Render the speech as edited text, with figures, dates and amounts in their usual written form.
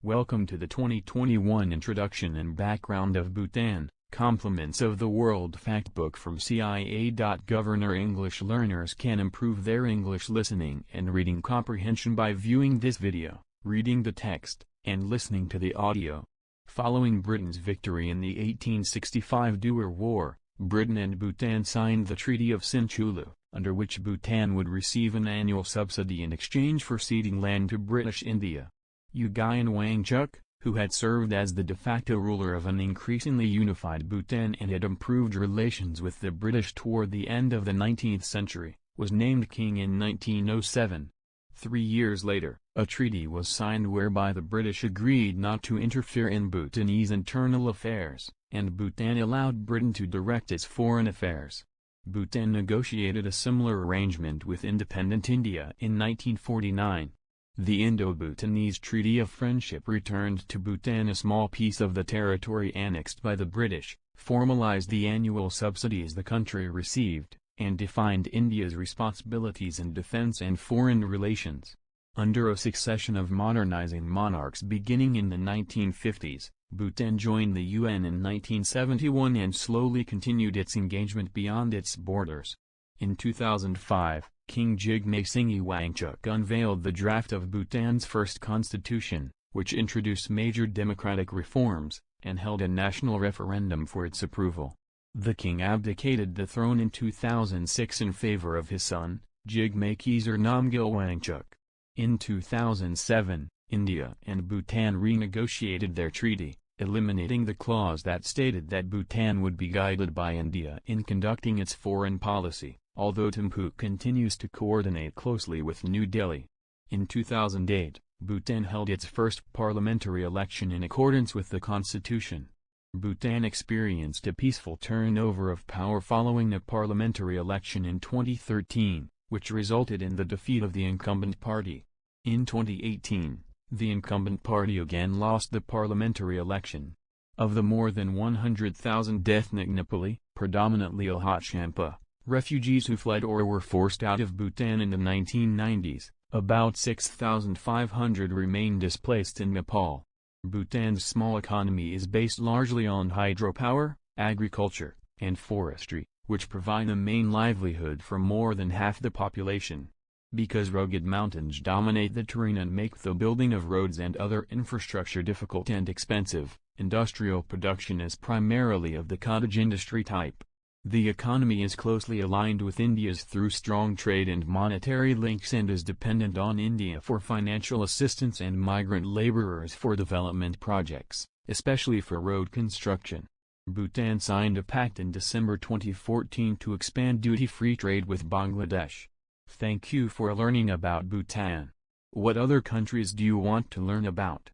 Welcome to the 2021 Introduction and Background of Bhutan, Compliments of the World Factbook from CIA. Governor English learners can improve their English listening and reading comprehension by viewing this video, reading the text, and listening to the audio. Following Britain's victory in the 1865 Boer War, Britain and Bhutan signed the Treaty of Sinchulu, under which Bhutan would receive an annual subsidy in exchange for ceding land to British India. Ugayan Wangchuk, who had served as the de facto ruler of an increasingly unified Bhutan and had improved relations with the British toward the end of the 19th century, was named king in 1907. 3 years later, a treaty was signed whereby the British agreed not to interfere in Bhutanese internal affairs, and Bhutan allowed Britain to direct its foreign affairs. Bhutan negotiated a similar arrangement with independent India in 1949. The Indo-Bhutanese Treaty of Friendship returned to Bhutan a small piece of the territory annexed by the British, formalized the annual subsidies the country received, and defined India's responsibilities in defense and foreign relations. Under a succession of modernizing monarchs beginning in the 1950s, Bhutan joined the UN in 1971 and slowly continued its engagement beyond its borders. In 2005, King Jigme Singye Wangchuk unveiled the draft of Bhutan's first constitution, which introduced major democratic reforms, and held a national referendum for its approval. The king abdicated the throne in 2006 in favor of his son, Jigme Khesar Namgyal Wangchuk. In 2007, India and Bhutan renegotiated their treaty, eliminating the clause that stated that Bhutan would be guided by India in conducting its foreign policy, although Thimphu continues to coordinate closely with New Delhi. In 2008, Bhutan held its first parliamentary election in accordance with the constitution. Bhutan experienced a peaceful turnover of power following a parliamentary election in 2013, which resulted in the defeat of the incumbent party. In 2018, the incumbent party again lost the parliamentary election. Of the more than 100,000 ethnic Nepali, predominantly Lhotshampa, refugees who fled or were forced out of Bhutan in the 1990s, about 6,500 remain displaced in Nepal. Bhutan's small economy is based largely on hydropower, agriculture, and forestry, which provide the main livelihood for more than half the population. Because rugged mountains dominate the terrain and make the building of roads and other infrastructure difficult and expensive, industrial production is primarily of the cottage industry type. The economy is closely aligned with India's through strong trade and monetary links and is dependent on India for financial assistance and migrant laborers for development projects, especially for road construction. Bhutan signed a pact in December 2014 to expand duty-free trade with Bangladesh. Thank you for learning about Bhutan. What other countries do you want to learn about?